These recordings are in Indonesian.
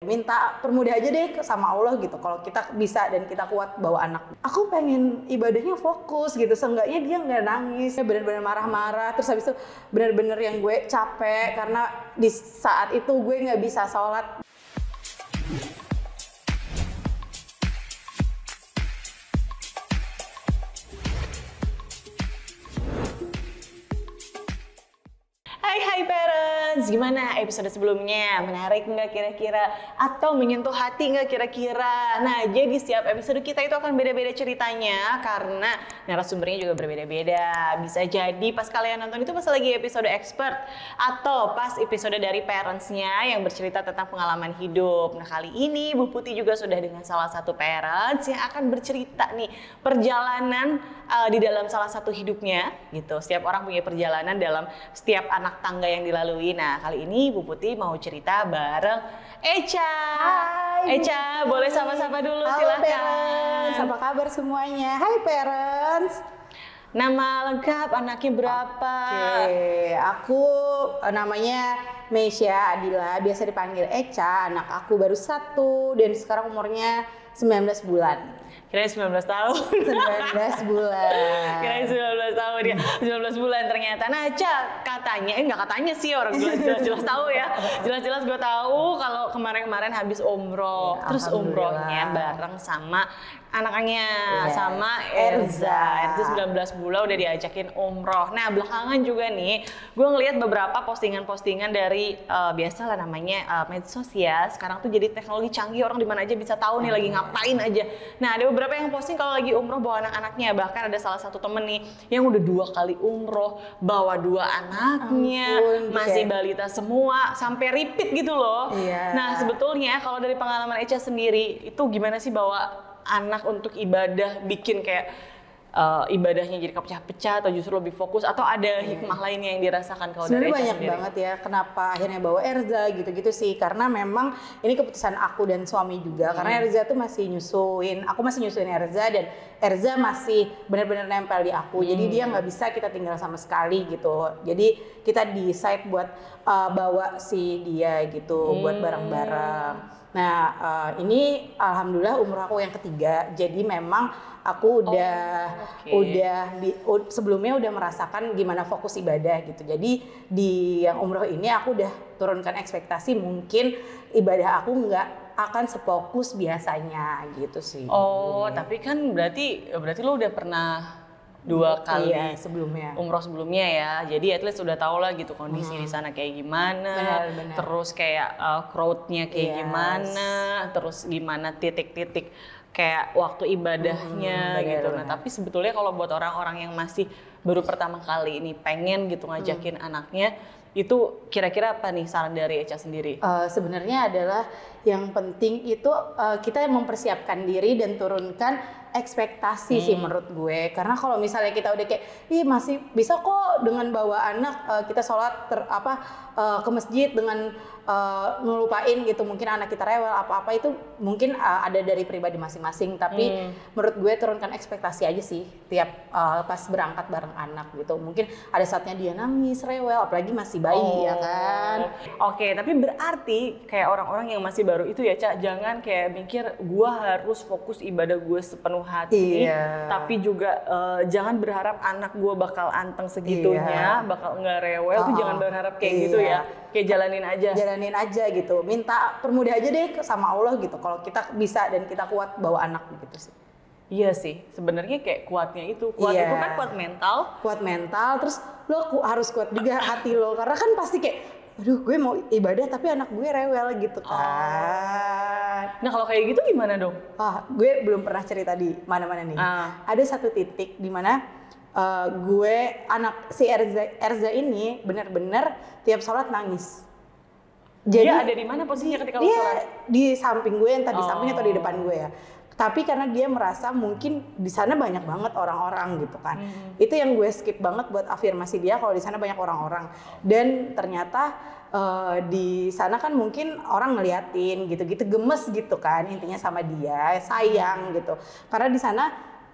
Minta permudah aja deh sama Allah gitu, kalau kita bisa dan kita kuat bawa anak. Aku pengen ibadahnya fokus gitu, seenggaknya dia nggak nangis, bener-bener marah-marah, terus habis itu bener-bener yang gue capek karena di saat itu gue nggak bisa sholat. Hai parents, gimana episode sebelumnya? Menarik nggak kira-kira? Atau menyentuh hati nggak kira-kira? Nah, jadi setiap episode kita itu akan beda-beda ceritanya karena narasumbernya juga berbeda-beda. Bisa jadi pas kalian nonton itu pas lagi episode expert atau pas episode dari parentsnya yang bercerita tentang pengalaman hidup. Nah, kali ini Bu Putih juga sudah dengan salah satu parents yang akan bercerita nih perjalanan di dalam salah satu hidupnya gitu. Setiap orang punya perjalanan dalam setiap anak tangga yang dilalui. Nah, kali ini Bu Putih mau cerita bareng Echa. Hai, Echa, boleh sapa-sapa dulu. Halo silakan. parents, apa kabar semuanya? Hai parents. Nama lengkap, anaknya berapa? Oke, aku namanya Meisha Adila, biasa dipanggil Echa. Anak aku baru 1 dan sekarang umurnya 19 bulan. Kirain 19 tahun. 19 bulan. Kirain 19 tahun dia. 19 bulan ternyata. Nah, Ca, katanya, nggak katanya sih, orang jelas-jelas tahu ya. Jelas-jelas gue tahu kalau kemarin-kemarin habis umroh. Ya, terus umrohnya bareng sama anaknya, sama Erza. Erza 19 bulan udah diajakin umroh. Nah, belakangan juga nih, gue ngelihat beberapa postingan-postingan dari biasalah namanya medsos ya. Sekarang tuh jadi teknologi canggih, orang di mana aja bisa tahu nih lagi ngapain aja. Nah, ada beberapa yang posting kalau lagi umroh bawa anak-anaknya. Bahkan ada salah satu temen nih yang udah 2 kali umroh bawa 2 anaknya, masih balita semua, sampai repeat gitu loh. Nah, sebetulnya kalau dari pengalaman Echa sendiri itu gimana sih bawa anak untuk ibadah, bikin kayak ibadahnya jadi kepecah-pecah atau justru lebih fokus, atau ada hikmah lainnya yang dirasakan kalau dari Echa banyak sendiri? banget ya kenapa akhirnya bawa Erza gitu-gitu sih, karena memang ini keputusan aku dan suami juga. Karena Erza tuh masih nyusuin, aku masih nyusuin Erza dan Erza masih benar-benar nempel di aku. Jadi dia nggak bisa kita tinggal sama sekali gitu. Jadi kita decide buat bawa si dia gitu buat bareng-bareng. Nah, ini alhamdulillah umroh aku yang ketiga. Jadi memang aku sebelumnya udah merasakan gimana fokus ibadah gitu. Jadi di yang umroh ini aku udah turunkan ekspektasi, mungkin ibadah aku nggak akan sefokus biasanya gitu sih. Oh, tapi kan berarti lo udah pernah 2 kali sebelumnya umroh sebelumnya ya, jadi at least udah tau lah gitu kondisi di sana kayak gimana, benar. terus kayak crowdnya kayak gimana, terus gimana titik-titik kayak waktu ibadahnya gitu. Nah, tapi sebetulnya kalau buat orang-orang yang masih baru pertama kali ini pengen gitu ngajakin anaknya, itu kira-kira apa nih saran dari Echa sendiri? Sebenarnya adalah yang penting itu kita mempersiapkan diri dan turunkan ekspektasi sih menurut gue. Karena kalau misalnya kita udah kayak, masih bisa kok dengan bawa anak kita sholat ke masjid dengan ngelupain gitu, mungkin anak kita rewel apa-apa, itu mungkin ada dari pribadi masing-masing. Tapi menurut gue turunkan ekspektasi aja sih tiap pas berangkat bareng anak gitu. Mungkin ada saatnya dia nangis, rewel, apalagi masih bayi ya kan. Oke, tapi berarti kayak orang-orang yang masih baru itu ya, Ca, jangan kayak mikir gue harus fokus ibadah gue sepenuh hati, tapi juga jangan berharap anak gue bakal anteng segitunya, bakal nggak rewel. Tuh jangan berharap kayak gitu ya, kayak jalanin aja gitu. Minta permudah aja deh sama Allah gitu, kalau kita bisa dan kita kuat bawa anak gitu sih. Iya sih, sebenarnya kayak kuatnya itu itu kan kuat mental, terus lo harus kuat juga hati lo, karena kan pasti kayak, aduh gue mau ibadah tapi anak gue rewel gitu kan. Nah, kalau kayak gitu gimana dong? Gue belum pernah cerita di mana-mana nih. Ada satu titik di mana anak si Erza ini benar-benar tiap sholat nangis. Jadi dia ada di mana posisinya ketika lo sholat? Di samping gue, entah di samping atau di depan gue ya. Tapi karena dia merasa mungkin di sana banyak banget orang-orang gitu kan. Itu yang gue skip banget buat afirmasi dia kalau di sana banyak orang-orang. Dan ternyata di sana kan mungkin orang ngeliatin gitu-gitu, gemes gitu kan intinya sama dia, sayang gitu. Karena di sana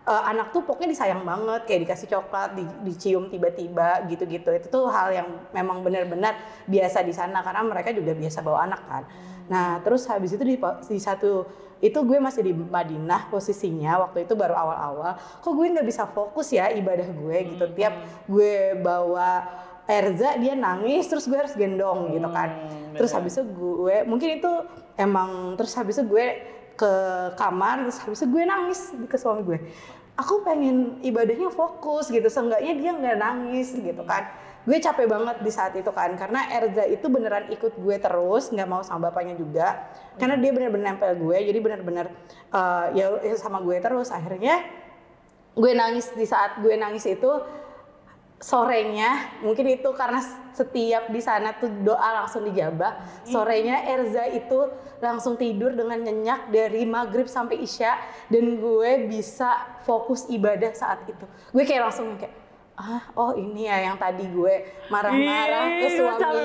anak tuh pokoknya disayang banget, kayak dikasih coklat, dicium tiba-tiba gitu-gitu. Itu tuh hal yang memang benar-benar biasa di sana karena mereka juga biasa bawa anak kan. Nah terus habis itu di satu itu gue masih di Madinah posisinya waktu itu baru awal-awal. Kok gue nggak bisa fokus ya ibadah gue gitu. Tiap gue bawa Erza dia nangis terus gue harus gendong gitu kan. Terus habis itu gue mungkin itu emang terus habis itu gue ke kamar terus habis itu gue nangis ke suami gue. Aku pengen ibadahnya fokus gitu. Seenggaknya dia nggak nangis gitu kan. Gue capek banget di saat itu kan karena Erza itu beneran ikut gue terus nggak mau sama bapaknya juga karena dia bener-bener nempel gue jadi bener-bener ya sama gue terus. Akhirnya gue nangis di saat gue nangis itu sorenya mungkin itu karena setiap di sana tuh doa langsung dijabah. Sorenya Erza itu langsung tidur dengan nyenyak dari maghrib sampai isya dan gue bisa fokus ibadah saat itu. Gue kayak langsung kayak oh ini ya yang tadi gue marah-marah ke suami,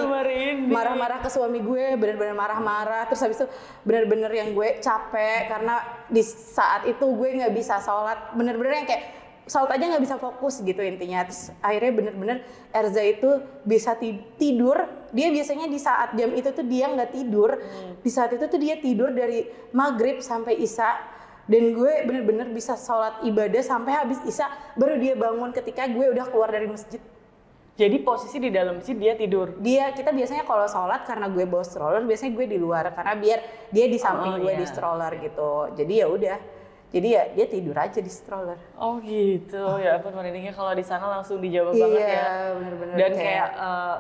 marah-marah ke suami gue, bener-bener marah-marah. Terus habis itu bener-bener yang gue capek karena di saat itu gue nggak bisa sholat, bener-bener yang kayak sholat aja nggak bisa fokus gitu intinya. Terus akhirnya bener-bener Erza itu bisa tidur. Dia biasanya di saat jam itu tuh dia nggak tidur. Di saat itu tuh dia tidur dari maghrib sampai isya. Dan gue bener-bener bisa sholat ibadah sampai habis isya baru dia bangun ketika gue udah keluar dari masjid. Jadi posisi di dalam masjid dia tidur? Kita biasanya kalau sholat karena gue bawa stroller biasanya gue di luar karena biar dia di samping gue di stroller gitu. Jadi ya udah. Jadi ya dia tidur aja di stroller. Oh gitu, ya ampun merindingnya kalau di sana langsung dijawab banget ya. Iya bener-bener. Dan kayak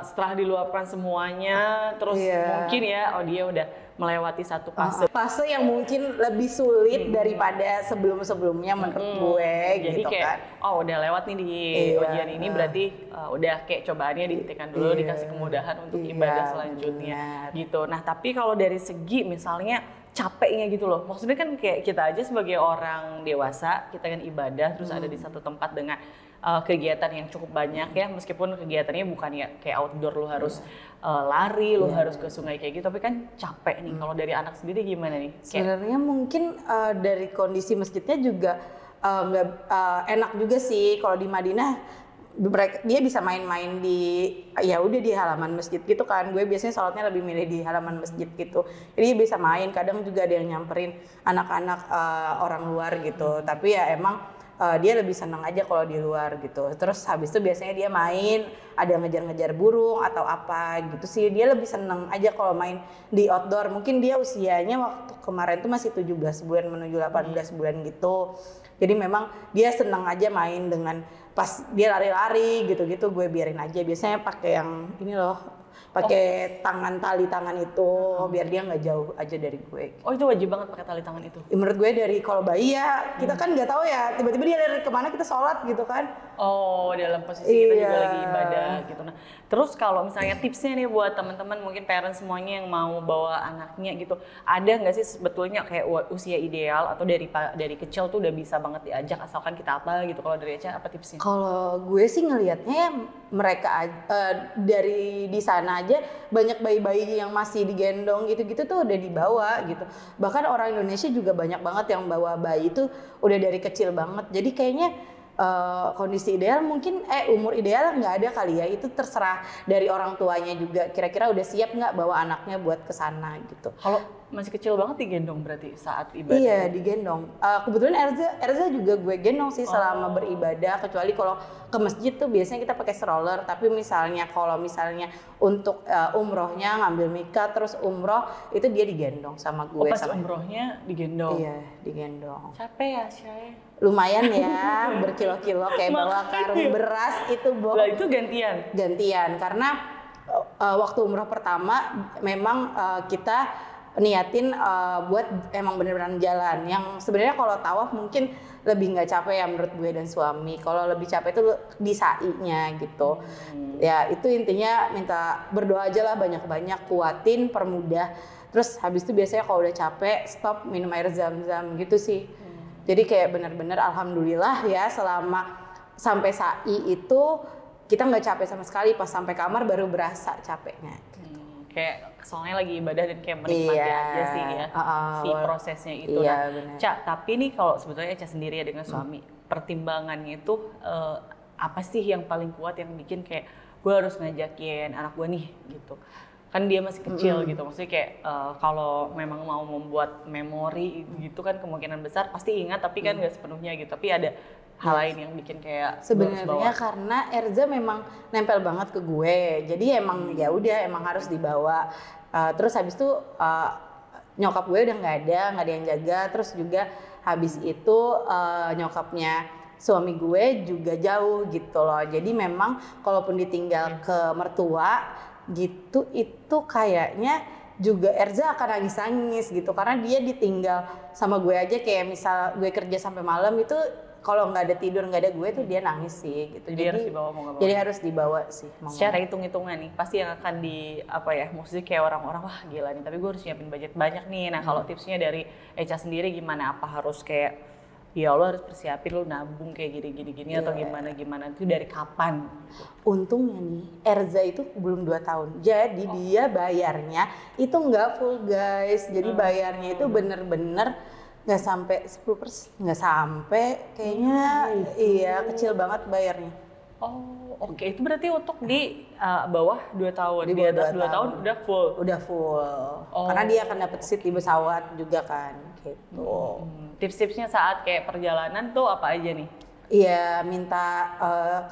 setelah diluapkan semuanya, terus mungkin ya, dia udah melewati satu fase. Fase yang mungkin lebih sulit daripada sebelum-sebelumnya menurut gue jadi gitu kayak, kan. Udah lewat nih di ujian ini berarti udah kayak cobaannya dihentikan dulu, dikasih kemudahan untuk ibadah selanjutnya gitu. Nah tapi kalau dari segi misalnya capeknya gitu loh, maksudnya kan kayak kita aja sebagai orang dewasa, kita kan ibadah terus ada di satu tempat dengan kegiatan yang cukup banyak ya, meskipun kegiatannya bukan ya kayak outdoor, lu harus lari, lu harus ke sungai kayak gitu, tapi kan capek nih. Kalau dari anak sendiri gimana nih? Sebenarnya mungkin dari kondisi masjidnya juga nggak enak juga sih. Kalau di Madinah dia bisa main-main ya udah di halaman masjid gitu kan. Gue biasanya sholatnya lebih milih di halaman masjid gitu. Jadi dia bisa main, kadang juga ada yang nyamperin anak-anak orang luar gitu. Tapi ya emang dia lebih senang aja kalau di luar gitu. Terus habis itu biasanya dia main, ada ngejar-ngejar burung atau apa gitu sih. Dia lebih senang aja kalau main di outdoor. Mungkin dia usianya waktu kemarin tuh masih 17 bulan menuju 18 bulan gitu. Jadi memang dia senang aja main dengan pas dia lari-lari gitu-gitu, gue biarin aja. Biasanya pakai yang ini loh, pakai tali tangan itu biar dia nggak jauh aja dari gue. Oh itu wajib banget pakai tali tangan itu? Ya, menurut gue dari kalau bayi ya kita kan nggak tahu ya, tiba-tiba dia lari kemana kita sholat gitu kan. Oh dalam posisi kita juga lagi ibadah gitu. Nah terus kalau misalnya tipsnya nih buat teman-teman mungkin parents semuanya yang mau bawa anaknya gitu, ada nggak sih sebetulnya kayak usia ideal atau dari kecil tuh udah bisa banget diajak asalkan kita apa gitu? Kalau dari Echa apa tipsnya? Kalau gue sih ngelihatnya mereka dari di sana aja banyak bayi-bayi yang masih digendong gitu-gitu tuh udah dibawa gitu. Bahkan orang Indonesia juga banyak banget yang bawa bayi itu udah dari kecil banget. Jadi kayaknya kondisi ideal mungkin umur ideal nggak ada kali ya, itu terserah dari orang tuanya juga. Kira-kira udah siap nggak bawa anaknya buat kesana gitu. Kalau masih kecil banget digendong berarti saat ibadah? Iya digendong. Kebetulan Erza juga gue gendong sih selama beribadah. Kecuali kalau ke masjid tuh biasanya kita pakai stroller. Tapi kalau misalnya untuk umrohnya ngambil mikah terus umroh itu dia digendong sama gue. Pas umrohnya digendong? Iya digendong. Capek ya Syai? Lumayan ya, berkilo-kilo kayak bawa karung beras itu Lah itu gantian? Gantian, karena waktu umroh pertama memang kita niatin buat emang bener-bener jalan. Yang sebenarnya kalau tawaf mungkin lebih nggak capek ya menurut gue dan suami. Kalau lebih capek itu di sa'inya gitu. Ya itu intinya minta berdoa aja lah banyak-banyak, kuatin, permudah. Terus habis itu biasanya kalau udah capek stop minum air zam-zam gitu sih. Jadi kayak benar-benar alhamdulillah ya selama sampai sa'i itu kita nggak capek sama sekali, pas sampai kamar baru berasa capeknya. Kayak soalnya lagi ibadah dan kayak menikmati aja sih ya si prosesnya itu. Iya, Ca, tapi nih kalau sebetulnya Ca sendiri ya dengan suami, pertimbangannya itu apa sih yang paling kuat yang bikin kayak gue harus ngajakin anak gue nih gitu? kan dia masih kecil gitu, maksudnya kayak kalau memang mau membuat memori gitu kan kemungkinan besar pasti ingat, tapi kan nggak sepenuhnya gitu, tapi ada hal lain yang bikin kayak sebenarnya karena Erza memang nempel banget ke gue, jadi emang ya udah emang harus dibawa. Terus habis itu nyokap gue udah nggak ada yang jaga, terus juga habis itu nyokapnya suami gue juga jauh gitu loh, jadi memang kalaupun ditinggal ke mertua gitu itu kayaknya juga Erza akan nangis-nangis gitu, karena dia ditinggal sama gue aja, kayak misal gue kerja sampai malam itu kalau nggak ada tidur, nggak ada gue tuh dia nangis sih gitu. Jadi harus dibawa mau nggak mau. Jadi harus dibawa sih. Secara hitung-hitungan nih pasti yang akan di apa ya, maksudnya kayak orang-orang wah gila nih, tapi gue harus nyiapin budget banyak nih. Nah kalau tipsnya dari Echa sendiri gimana? Apa harus kayak ya lo harus persiapin lo nabung kayak gini atau gimana itu dari kapan? Untungnya nih Erza itu belum 2 tahun, jadi dia bayarnya itu nggak full guys, jadi bayarnya itu bener-bener nggak sampai 10%, nggak sampai kayaknya, iya kecil banget bayarnya. Oh oke, itu berarti untuk di bawah 2 tahun, di atas 2 tahun udah full? Udah full, karena dia akan dapet seat di pesawat juga kan gitu. Tips-tipsnya saat kayak perjalanan tuh apa aja nih? Iya minta,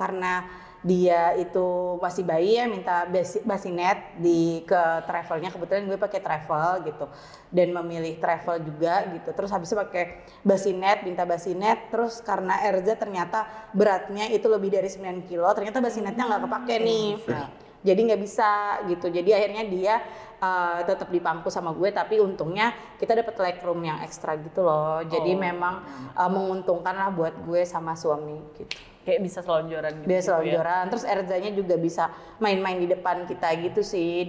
karena dia itu masih bayi ya, minta basinet ke travelnya, kebetulan gue pakai travel gitu dan memilih travel juga gitu, terus habis itu pakai basinet, minta basinet, terus karena Erza ternyata beratnya itu lebih dari 9 kilo, ternyata basinetnya nggak kepake nih, jadi nggak bisa gitu, jadi akhirnya dia tetap di pangku sama gue, tapi untungnya kita dapat legroom yang ekstra gitu loh, jadi memang menguntungkan lah buat gue sama suami gitu. Kayak bisa selonjoran gitu. Dia selonjoran, ya. Terus Erzanya juga bisa main-main di depan kita gitu sih.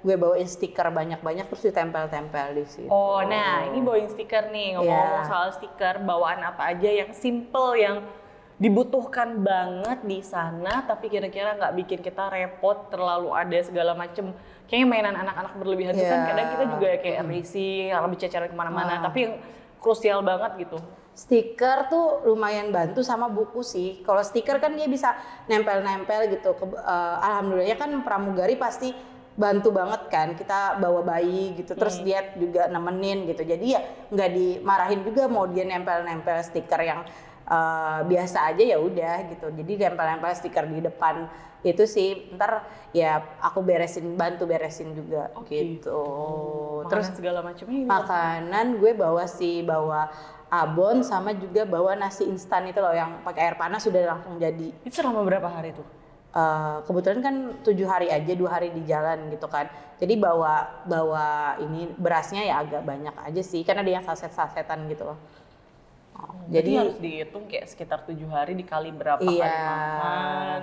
Gue bawain stiker banyak-banyak terus ditempel-tempel di situ. Oh, nah ini bawain stiker nih, ngomong-ngomong soal stiker, bawaan apa aja yang simple, yang dibutuhkan banget di sana, tapi kira-kira nggak bikin kita repot, terlalu ada segala macem. Kayaknya mainan anak-anak berlebihan itu kan kadang kita juga kayak risih, lebih ceceran kemana-mana, tapi yang krusial banget gitu. Stiker tuh lumayan bantu sama buku sih. Kalau stiker kan dia bisa nempel-nempel gitu. Alhamdulillah kan pramugari pasti bantu banget kan. Kita bawa bayi gitu, terus dia juga nemenin gitu. Jadi ya nggak dimarahin juga mau dia nempel-nempel stiker yang biasa aja ya udah gitu. Jadi nempel-nempel stiker di depan itu sih. Ntar ya aku bantu beresin juga gitu. Terus segala macamnya. Makanan gue bawa abon sama juga bawa nasi instan itu loh yang pakai air panas sudah langsung jadi. Itu selama berapa hari tuh? Kebetulan kan 7 hari aja, 2 hari di jalan gitu kan. Jadi bawa ini berasnya ya agak banyak aja sih, karena ada yang saset-sasetan gitu loh. Jadi harus dihitung kayak sekitar 7 hari dikali berapa kali makan.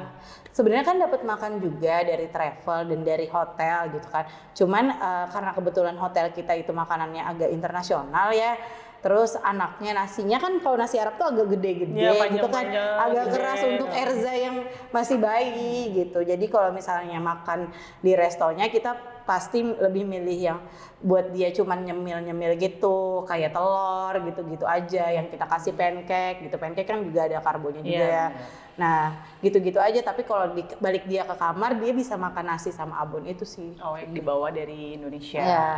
Sebenarnya kan dapat makan juga dari travel dan dari hotel gitu kan. Cuman karena kebetulan hotel kita itu makanannya agak internasional ya. Terus anaknya nasinya kan kalau nasi Arab tuh agak gede-gede gitu kan, agak keras untuk Erza yang masih bayi gitu. Jadi kalau misalnya makan di restonya kita pasti lebih milih yang buat dia cuman nyemil-nyemil gitu, kayak telur gitu-gitu aja, yang kita kasih pancake gitu. Pancake kan juga ada karbonya juga ya. Nah gitu-gitu aja, tapi kalau balik dia ke kamar dia bisa makan nasi sama abon itu sih. Oh, yang dibawa dari Indonesia. Ya.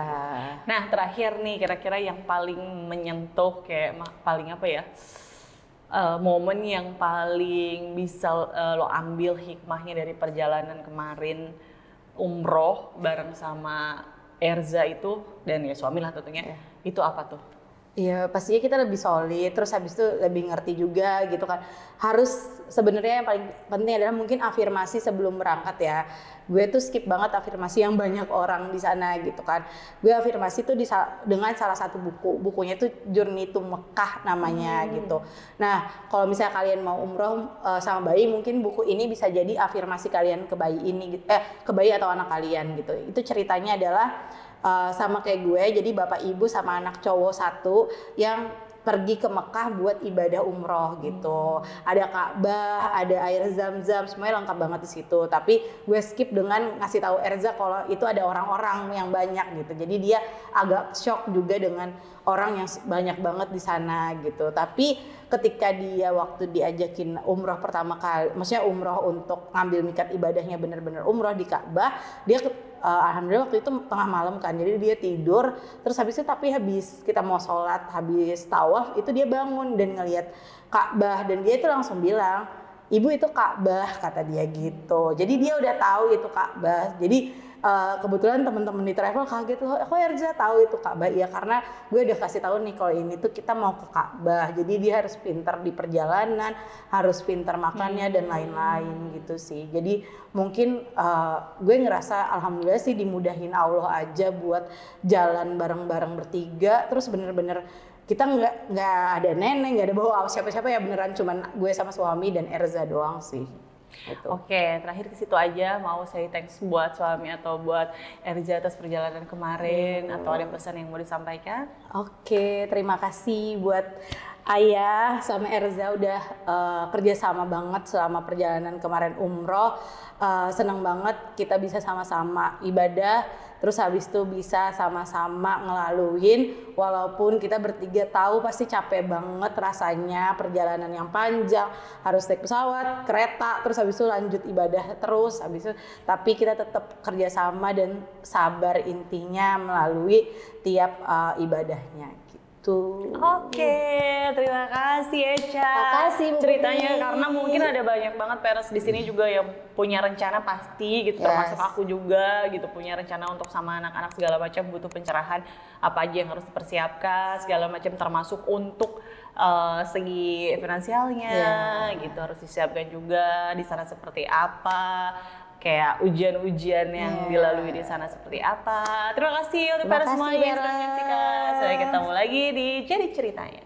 Nah terakhir nih, kira-kira yang paling menyentuh kayak paling apa ya, momen yang paling bisa lo ambil hikmahnya dari perjalanan kemarin umroh bareng sama Erza itu, dan ya suami lah tentunya, itu apa tuh? Iya pastinya kita lebih solid, terus habis itu lebih ngerti juga gitu kan. Harus sebenarnya yang paling penting adalah mungkin afirmasi sebelum berangkat ya. Gue tuh skip banget afirmasi yang banyak orang di sana gitu kan. Gue afirmasi tuh dengan salah satu bukunya tuh Journey to Mekah namanya gitu. Nah kalau misalnya kalian mau umroh sama bayi, mungkin buku ini bisa jadi afirmasi kalian ke bayi ini, ke bayi atau anak kalian gitu. Itu ceritanya adalah sama kayak gue, jadi bapak ibu sama anak cowok satu yang pergi ke Mekah buat ibadah umroh gitu. Ada Ka'bah, ada air Zam-Zam, semuanya lengkap banget di situ. Tapi gue skip dengan ngasih tahu Erza kalau itu ada orang-orang yang banyak gitu. Jadi dia agak shock juga dengan orang yang banyak banget di sana gitu. Tapi ketika dia waktu diajakin umroh pertama kali, maksudnya umroh untuk ngambil mikat ibadahnya bener-bener umroh di Ka'bah, dia alhamdulillah waktu itu tengah malam kan, jadi dia tidur, terus habis itu tapi habis kita mau sholat, habis tawaf itu dia bangun dan ngelihat Ka'bah dan dia itu langsung bilang, ibu itu Ka'bah, kata dia gitu. Jadi dia udah tahu itu Ka'bah. Jadi kebetulan teman-teman di travel kaget loh, kok Erza tahu itu Ka'bah? Ya karena gue udah kasih tahu nih kalau ini tuh kita mau ke Ka'bah. Jadi dia harus pintar di perjalanan, harus pintar makannya dan lain-lain gitu sih. Jadi mungkin gue ngerasa alhamdulillah sih dimudahin Allah aja buat jalan bareng-bareng bertiga. Terus bener-bener kita nggak ada nenek, nggak ada bawa siapa-siapa ya, beneran cuman gue sama suami dan Erza doang sih. Gitu. Oke, terakhir ke situ aja mau saya thanks buat suami atau buat Erza atas perjalanan kemarin atau ada pesan yang mau disampaikan? Oke, terima kasih buat Ayah sama Erza udah kerja sama banget selama perjalanan kemarin umroh. Senang banget kita bisa sama-sama ibadah, terus habis itu bisa sama-sama ngelaluin, walaupun kita bertiga tahu pasti capek banget rasanya, perjalanan yang panjang, harus naik pesawat, kereta, terus habis itu lanjut ibadah terus, habis itu tapi kita tetap kerja sama dan sabar intinya melalui tiap ibadahnya. Oke, terima kasih Echa. Terima kasih Bu ceritanya Budi. karena mungkin ada banyak banget parents di sini juga yang punya rencana pasti gitu, termasuk aku juga gitu punya rencana untuk sama anak-anak segala macam, butuh pencerahan apa aja yang harus dipersiapkan segala macam, termasuk untuk segi finansialnya gitu harus disiapkan juga di sana seperti apa. Kayak ujian-ujian yang dilalui di sana seperti apa. Terima kasih untuk para semuanya yang sudah menyaksikan. Sampai ketemu lagi di Jadi Ceritanya.